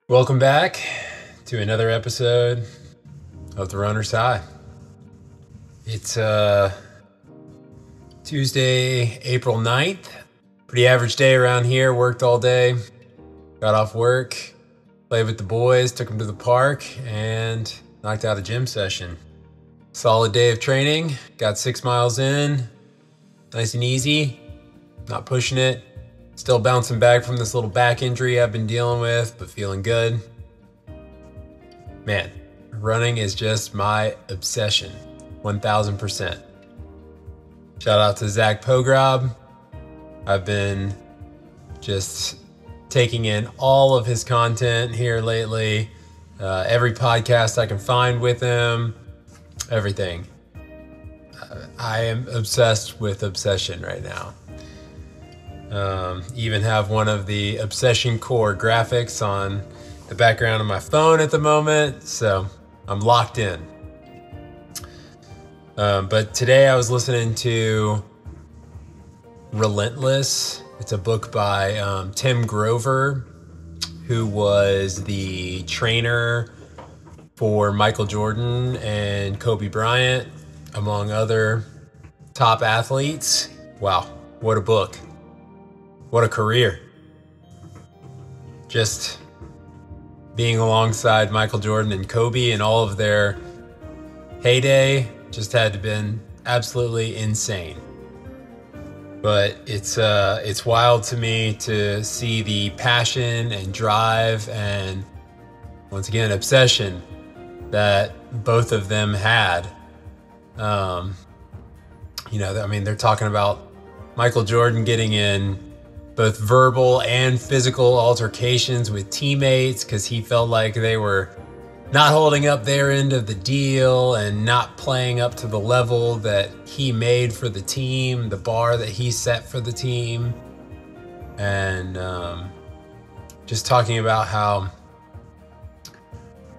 Welcome back to another episode of The Runner's High. It's Tuesday, April 9th. Pretty average day around here. Worked all day. Got off work, played with the boys, took them to the park, and knocked out a gym session. Solid day of training. Got 6 miles in. Nice and easy. Not pushing it. Still bouncing back from this little back injury I've been dealing with, but feeling good. Man, running is just my obsession, 1000%. Shout out to Zach Pogrob. I've been just taking in all of his content here lately. Every podcast I can find with him, everything. I am obsessed with obsession right now. Even have one of the Obsession Core graphics on the background of my phone at the moment, so I'm locked in. But today I was listening to Relentless. It's a book by Tim Grover, who was the trainer for Michael Jordan and Kobe Bryant, among other top athletes. Wow, what a book. What a career. Just being alongside Michael Jordan and Kobe and all of their heyday just had to been absolutely insane. But it's wild to me to see the passion and drive and, once again, obsession that both of them had. They're talking about Michael Jordan getting in both verbal and physical altercations with teammates because he felt like they were not holding up their end of the deal and not playing up to the level that he made for the team, the bar that he set for the team. And just talking about how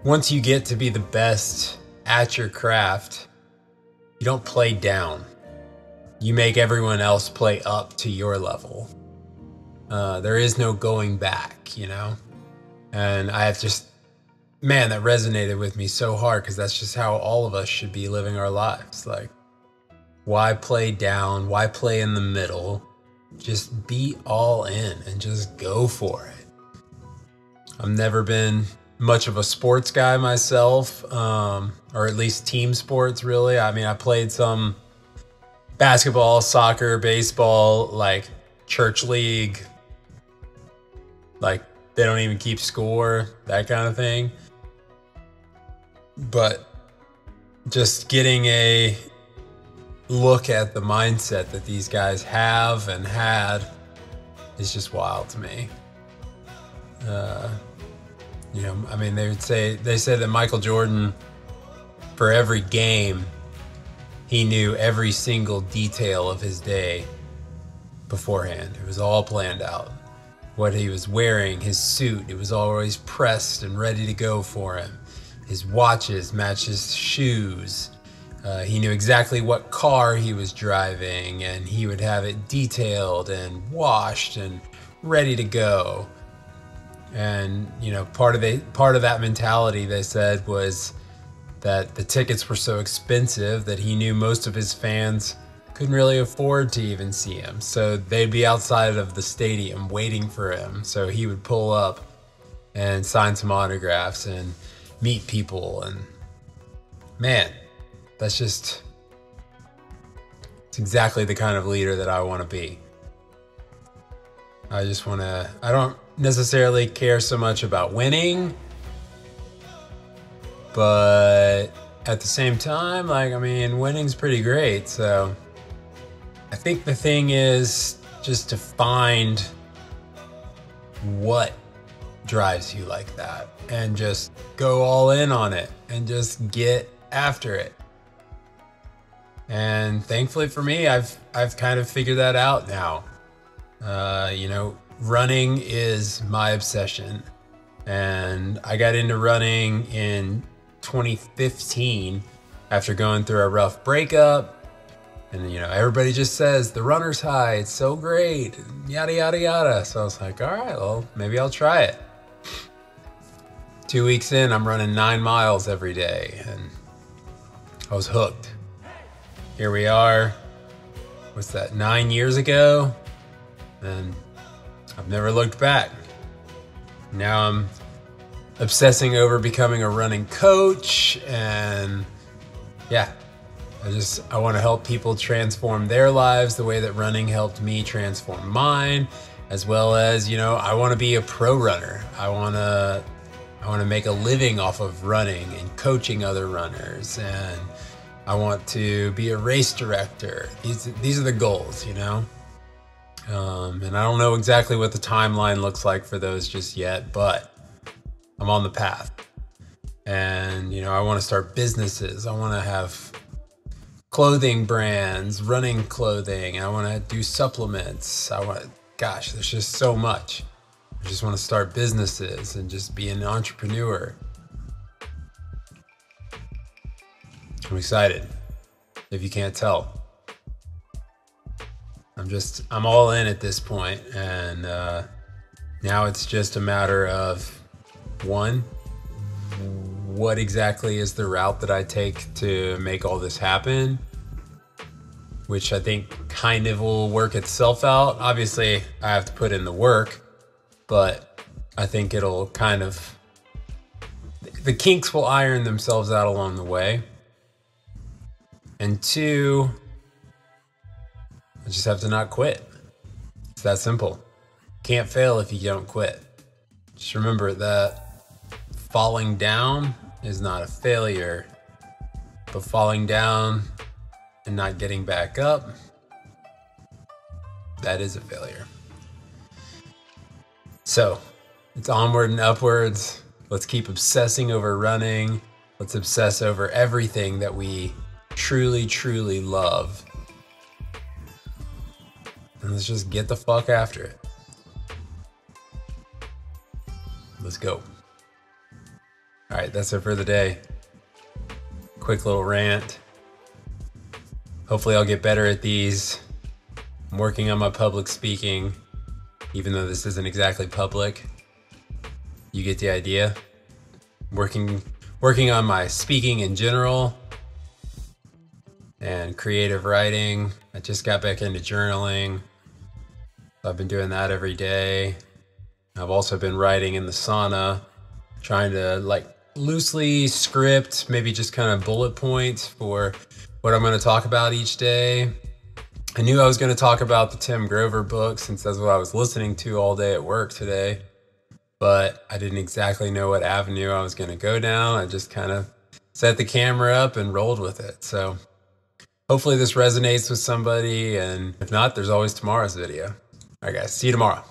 once you get to be the best at your craft, you don't play down. You make everyone else play up to your level. There is no going back, and I have just, man, that resonated with me so hard because that's just how all of us should be living our lives. Like, why play down? Why play in the middle? Just be all in and just go for it. I've never been much of a sports guy myself, or at least team sports, really. I mean, I played some basketball, soccer, baseball, like church league, like they don't even keep score, that kind of thing. But just getting a look at the mindset that these guys have and had is just wild to me. They said that Michael Jordan, for every game, he knew every single detail of his day beforehand. It was all planned out. What he was wearing, his suit, it was always pressed and ready to go for him. His watches matched his shoes. He knew exactly what car he was driving, and he would have it detailed and washed and ready to go. And part of that mentality, they said, was that the tickets were so expensive that he knew most of his fans couldn't really afford to even see him. So they'd be outside of the stadium waiting for him. So he would pull up and sign some autographs and meet people. And man, it's exactly the kind of leader that I want to be. I don't necessarily care so much about winning, but at the same time, winning's pretty great. So I think the thing is just to find what drives you like that and just go all in on it and just get after it. And thankfully for me, I've kind of figured that out now. Running is my obsession. And I got into running in 2015 after going through a rough breakup. And, everybody just says the runner's high, it's so great, yada, yada, yada. So I was like, all right, well, maybe I'll try it. 2 weeks in, I'm running 9 miles every day, and I was hooked. Here we are, what's that, 9 years ago? And I've never looked back. Now I'm obsessing over becoming a running coach, and yeah, I want to help people transform their lives the way that running helped me transform mine, as well as, I want to be a pro runner. I want to make a living off of running and coaching other runners, and I want to be a race director. These are the goals, and I don't know exactly what the timeline looks like for those just yet, but I'm on the path. And, I want to start businesses. I want to have clothing brands, running clothing. I want to do supplements. There's just so much. I just want to start businesses and just be an entrepreneur. I'm excited, if you can't tell. I'm all in at this point, and now it's just a matter of, one, what exactly is the route that I take to make all this happen, which I think kind of will work itself out. Obviously, I have to put in the work, but I think it'll the kinks will iron themselves out along the way. And two, I just have to not quit. It's that simple. Can't fail if you don't quit. Just remember that falling down is not a failure, but falling down and not getting back up, that is a failure. So it's onward and upwards. Let's keep obsessing over running. Let's obsess over everything that we truly, truly love. And let's just get the fuck after it. Let's go. All right, that's it for the day. Quick little rant. Hopefully I'll get better at these. I'm working on my public speaking, even though this isn't exactly public. You get the idea. Working on my speaking in general and creative writing. I just got back into journaling. I've been doing that every day. I've also been writing in the sauna, trying to loosely script, maybe just kind of bullet points for what I'm going to talk about each day. I knew I was going to talk about the Tim Grover book since that's what I was listening to all day at work today, but I didn't exactly know what avenue I was going to go down. I just kind of set the camera up and rolled with it. So hopefully this resonates with somebody, and if not, there's always tomorrow's video. All right, guys, see you tomorrow.